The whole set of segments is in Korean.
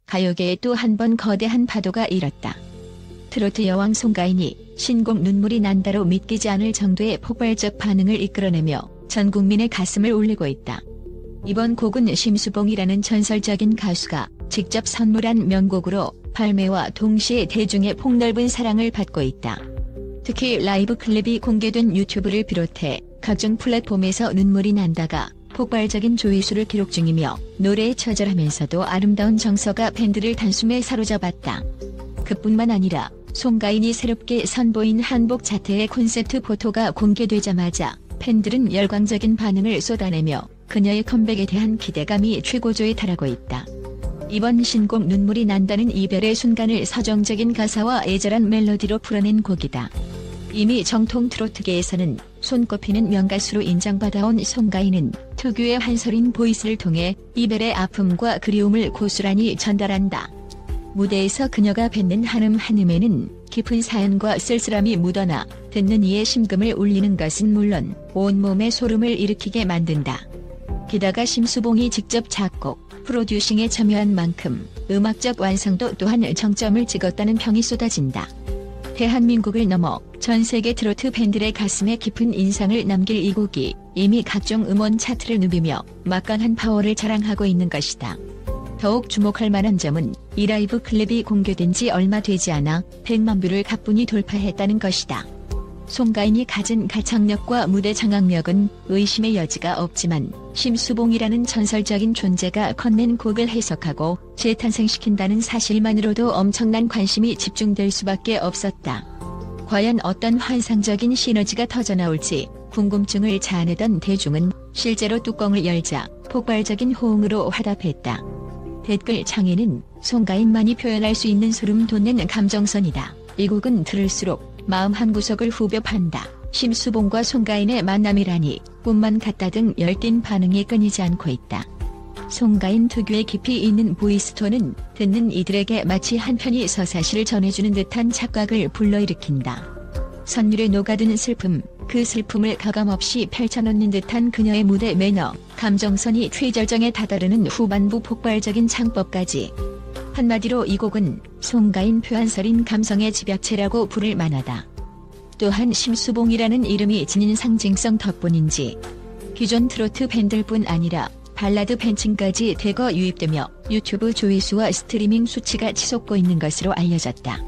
가요계에 또 한 번 거대한 파도가 일었다. 트로트 여왕 송가인이 신곡 눈물이 난다로 믿기지 않을 정도의 폭발적 반응을 이끌어내며 전 국민의 가슴을 울리고 있다. 이번 곡은 심수봉이라는 전설적인 가수가 직접 선물한 명곡으로 발매와 동시에 대중의 폭넓은 사랑을 받고 있다. 특히 라이브 클립이 공개된 유튜브를 비롯해 각종 플랫폼에서 눈물이 난다가 폭발적인 조회수를 기록 중이며 노래에 처절하면서도 아름다운 정서가 팬들을 단숨에 사로잡았다. 그뿐만 아니라 송가인이 새롭게 선보인 한복 자태의 콘셉트 포토가 공개되자마자 팬들은 열광적인 반응을 쏟아내며 그녀의 컴백에 대한 기대감이 최고조에 달하고 있다. 이번 신곡 눈물이 난다는 이별의 순간을 서정적인 가사와 애절한 멜로디로 풀어낸 곡이다. 이미 정통 트로트계에서는 손꼽히는 명가수로 인정받아온 송가인은 특유의 한솔인 보이스를 통해 이별의 아픔과 그리움을 고스란히 전달한다. 무대에서 그녀가 뱉는 한음 한음에는 깊은 사연과 쓸쓸함이 묻어나 듣는 이의 심금을 울리는 것은 물론 온몸에 소름을 일으키게 만든다. 게다가 심수봉이 직접 작곡, 프로듀싱에 참여한 만큼 음악적 완성도 또한 정점을 찍었다는 평이 쏟아진다. 대한민국을 넘어 전 세계 트로트 팬들의 가슴에 깊은 인상을 남길 이 곡이 이미 각종 음원 차트를 누비며 막강한 파워를 자랑하고 있는 것이다. 더욱 주목할 만한 점은 이 라이브 클립이 공개된 지 얼마 되지 않아 100만 뷰를 가뿐히 돌파했다는 것이다. 송가인이 가진 가창력과 무대 장악력은 의심의 여지가 없지만 심수봉이라는 전설적인 존재가 건넨 곡을 해석하고 재탄생시킨다는 사실만으로도 엄청난 관심이 집중될 수밖에 없었다. 과연 어떤 환상적인 시너지가 터져나올지 궁금증을 자아내던 대중은 실제로 뚜껑을 열자 폭발적인 호응으로 화답했다. 댓글 창에는 송가인만이 표현할 수 있는 소름 돋는 감정선이다. 이 곡은 들을수록 마음 한구석을 후벼 판다. 심수봉과 송가인의 만남이라니 꿈만 같다 등 열띤 반응이 끊이지 않고 있다. 송가인 특유의 깊이 있는 보이스톤은 듣는 이들에게 마치 한편이 서사시를 전해주는 듯한 착각을 불러일으킨다. 선율에 녹아든 슬픔, 그 슬픔을 가감없이 펼쳐놓는 듯한 그녀의 무대 매너, 감정선이 최절정에 다다르는 후반부 폭발적인 창법까지. 한마디로 이 곡은 송가인 표한설인 감성의 집약체라고 부를 만하다. 또한 심수봉이라는 이름이 지닌 상징성 덕분인지 기존 트로트 팬들뿐 아니라 발라드 팬층까지 대거 유입되며 유튜브 조회수와 스트리밍 수치가 치솟고 있는 것으로 알려졌다.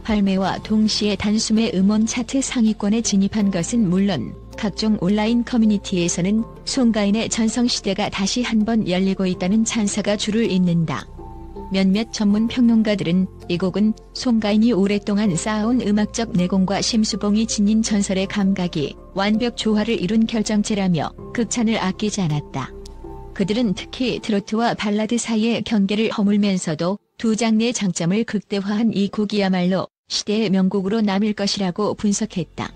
발매와 동시에 단숨에 음원 차트 상위권에 진입한 것은 물론 각종 온라인 커뮤니티에서는 송가인의 전성시대가 다시 한번 열리고 있다는 찬사가 줄을 잇는다. 몇몇 전문 평론가들은 이 곡은 송가인이 오랫동안 쌓아온 음악적 내공과 심수봉이 지닌 전설의 감각이 완벽 조화를 이룬 결정체라며 극찬을 아끼지 않았다. 그들은 특히 트로트와 발라드 사이의 경계를 허물면서도 두 장르의 장점을 극대화한 이 곡이야말로 시대의 명곡으로 남을 것이라고 분석했다.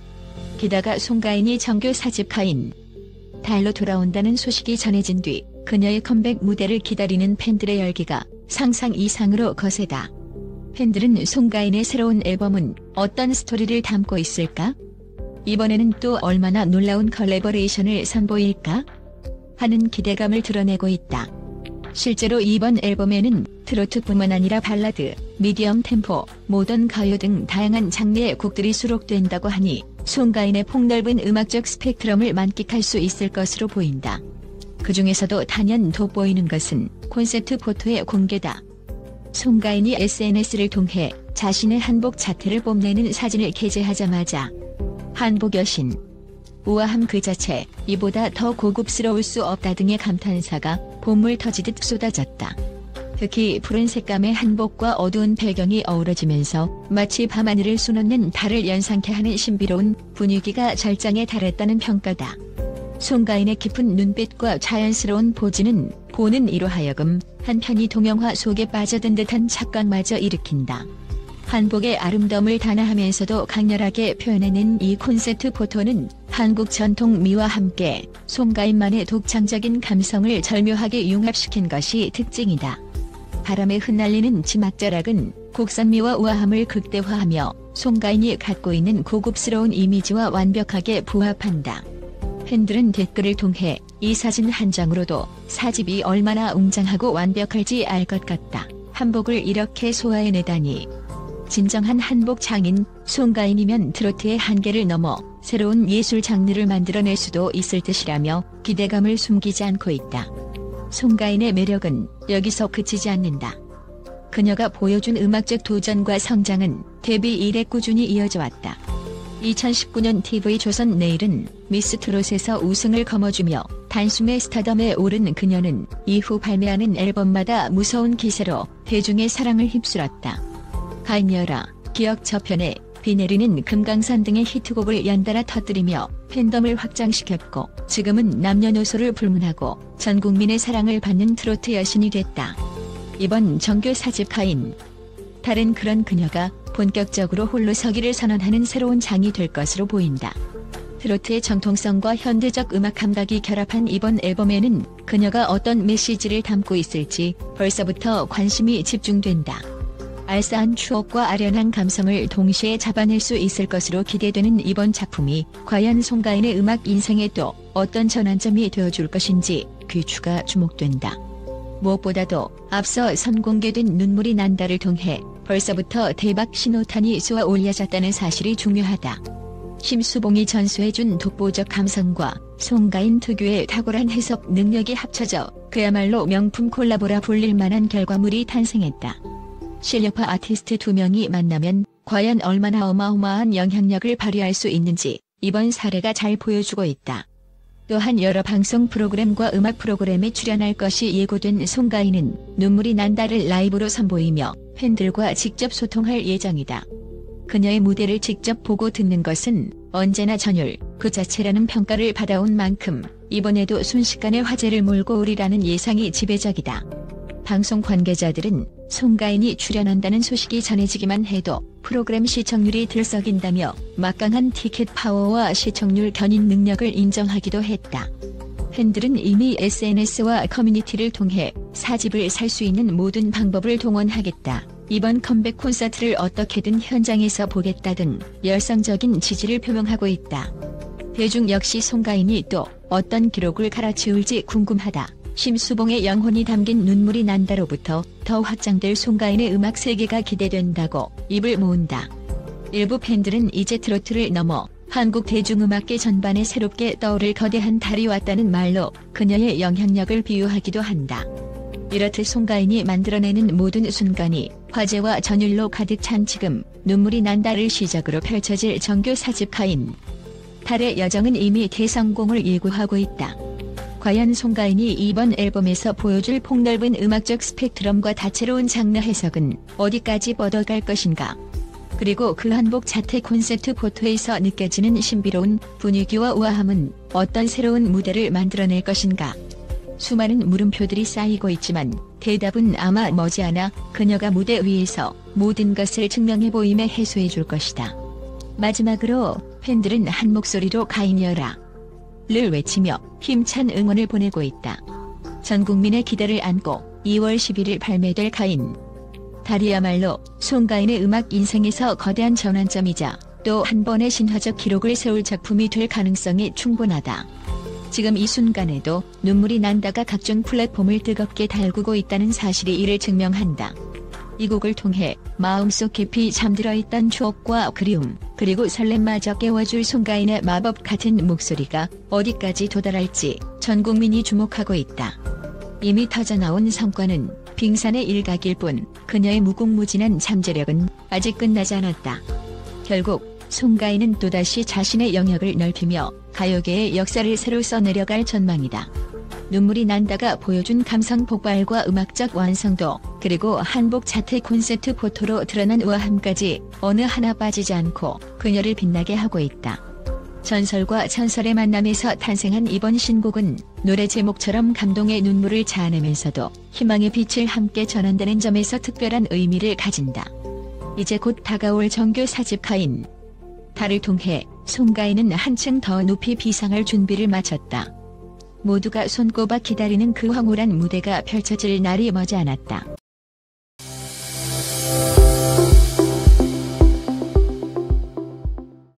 게다가 송가인이 정규 4집카인 달로 돌아온다는 소식이 전해진 뒤 그녀의 컴백 무대를 기다리는 팬들의 열기가 상상 이상으로 거세다. 팬들은 송가인의 새로운 앨범은 어떤 스토리를 담고 있을까? 이번에는 또 얼마나 놀라운 컬래버레이션을 선보일까? 하는 기대감을 드러내고 있다. 실제로 이번 앨범에는 트로트뿐만 아니라 발라드, 미디엄 템포, 모던 가요 등 다양한 장르의 곡들이 수록된다고 하니 송가인의 폭넓은 음악적 스펙트럼을 만끽할 수 있을 것으로 보인다. 그 중에서도 단연 돋보이는 것은 콘셉트 포토의 공개다. 송가인이 SNS를 통해 자신의 한복 자태를 뽐내는 사진을 게재하자마자 한복 여신, 우아함 그 자체, 이보다 더 고급스러울 수 없다 등의 감탄사가 봇물 터지듯 쏟아졌다. 특히 푸른 색감의 한복과 어두운 배경이 어우러지면서 마치 밤하늘을 수놓는 달을 연상케 하는 신비로운 분위기가 절정에 달했다는 평가다. 송가인의 깊은 눈빛과 자연스러운 포즈는 보는 이로 하여금 한편이 동영화 속에 빠져든 듯한 착각마저 일으킨다. 한복의 아름다움을 단아하면서도 강렬하게 표현해낸 이 콘셉트 포토는 한국 전통 미와 함께 송가인만의 독창적인 감성을 절묘하게 융합시킨 것이 특징이다. 바람에 흩날리는 치맛자락은 곡선미와 우아함을 극대화하며 송가인이 갖고 있는 고급스러운 이미지와 완벽하게 부합한다. 팬들은 댓글을 통해 이 사진 한 장으로도 4집이 얼마나 웅장하고 완벽할지 알 것 같다. 한복을 이렇게 소화해내다니. 진정한 한복 장인 송가인이면 트로트의 한계를 넘어 새로운 예술 장르를 만들어낼 수도 있을 듯이라며 기대감을 숨기지 않고 있다. 송가인의 매력은 여기서 그치지 않는다. 그녀가 보여준 음악적 도전과 성장은 데뷔 이래 꾸준히 이어져 왔다. 2019년 TV조선 내일은 미스 트롯에서 우승을 거머쥐며 단숨에 스타덤에 오른 그녀는 이후 발매하는 앨범마다 무서운 기세로 대중의 사랑을 휩쓸었다. 가인여라, 기억 저편에, 비 내리는 금강산 등의 히트곡을 연달아 터뜨리며 팬덤을 확장시켰고 지금은 남녀노소를 불문하고 전 국민의 사랑을 받는 트로트 여신이 됐다. 이번 정규 4집 가인. 달은 그런 그녀가 본격적으로 홀로서기를 선언하는 새로운 장이 될 것으로 보인다. 트로트의 정통성과 현대적 음악 감각이 결합한 이번 앨범에는 그녀가 어떤 메시지를 담고 있을지 벌써부터 관심이 집중된다. 알싸한 추억과 아련한 감성을 동시에 잡아낼 수 있을 것으로 기대되는 이번 작품이 과연 송가인의 음악 인생에 또 어떤 전환점이 되어줄 것인지 귀추가 주목된다. 무엇보다도 앞서 선공개된 눈물이 난다를 통해 벌써부터 대박 신호탄이 쏘아 올려졌다는 사실이 중요하다. 심수봉이 전수해준 독보적 감성과 송가인 특유의 탁월한 해석 능력이 합쳐져 그야말로 명품 콜라보라 불릴 만한 결과물이 탄생했다. 실력파 아티스트 두 명이 만나면 과연 얼마나 어마어마한 영향력을 발휘할 수 있는지 이번 사례가 잘 보여주고 있다. 또한 여러 방송 프로그램과 음악 프로그램에 출연할 것이 예고된 송가인은 눈물이 난다를 라이브로 선보이며 팬들과 직접 소통할 예정이다. 그녀의 무대를 직접 보고 듣는 것은 언제나 전율 그 자체라는 평가를 받아온 만큼 이번에도 순식간에 화제를 몰고 오리라는 예상이 지배적이다. 방송 관계자들은 송가인이 출연한다는 소식이 전해지기만 해도 프로그램 시청률이 들썩인다며 막강한 티켓 파워와 시청률 견인 능력을 인정하기도 했다. 팬들은 이미 SNS와 커뮤니티를 통해 4집을 살 수 있는 모든 방법을 동원하겠다. 이번 컴백 콘서트를 어떻게든 현장에서 보겠다 등 열성적인 지지를 표명하고 있다. 대중 역시 송가인이 또 어떤 기록을 갈아치울지 궁금하다. 심수봉의 영혼이 담긴 눈물이 난다로부터 더 확장될 송가인의 음악 세계가 기대된다고 입을 모은다. 일부 팬들은 이제 트로트를 넘어 한국 대중음악계 전반에 새롭게 떠오를 거대한 달이 왔다는 말로 그녀의 영향력을 비유하기도 한다. 이렇듯 송가인이 만들어내는 모든 순간이 화제와 전율로 가득 찬 지금 눈물이 난다를 시작으로 펼쳐질 정규 4집 가인. 달의 여정은 이미 대성공을 예고하고 있다. 과연 송가인이 이번 앨범에서 보여줄 폭넓은 음악적 스펙트럼과 다채로운 장르 해석은 어디까지 뻗어갈 것인가? 그리고 그 한복 자태 콘셉트 포토에서 느껴지는 신비로운 분위기와 우아함은 어떤 새로운 무대를 만들어낼 것인가? 수많은 물음표들이 쌓이고 있지만 대답은 아마 머지않아 그녀가 무대 위에서 모든 것을 증명해 보임에 해소해 줄 것이다. 마지막으로 팬들은 한 목소리로 가인여라 를 외치며 힘찬 응원을 보내고 있다. 전 국민의 기대를 안고 2월 11일 발매될 가인. 달이야말로 송가인의 음악 인생에서 거대한 전환점이자 또 한 번의 신화적 기록을 세울 작품이 될 가능성이 충분하다. 지금 이 순간에도 눈물이 난다가 각종 플랫폼을 뜨겁게 달구고 있다는 사실이 이를 증명한다. 이 곡을 통해 마음속 깊이 잠들어 있던 추억과 그리움, 그리고 설렘마저 깨워줄 송가인의 마법 같은 목소리가 어디까지 도달할지 전 국민이 주목하고 있다. 이미 터져나온 성과는 빙산의 일각일 뿐 그녀의 무궁무진한 잠재력은 아직 끝나지 않았다. 결국 송가인은 또다시 자신의 영역을 넓히며 가요계의 역사를 새로 써내려갈 전망이다. 눈물이 난다가 보여준 감성 폭발과 음악적 완성도, 그리고 한복 자태 콘셉트 포토로 드러난 우아함까지 어느 하나 빠지지 않고 그녀를 빛나게 하고 있다. 전설과 전설의 만남에서 탄생한 이번 신곡은 노래 제목처럼 감동의 눈물을 자아내면서도 희망의 빛을 함께 전한다는 점에서 특별한 의미를 가진다. 이제 곧 다가올 정규 4집 가인. 달을 통해 송가인은 한층 더 높이 비상할 준비를 마쳤다. 모두가 손꼽아 기다리는 그 황홀한 무대가 펼쳐질 날이 머지않았다.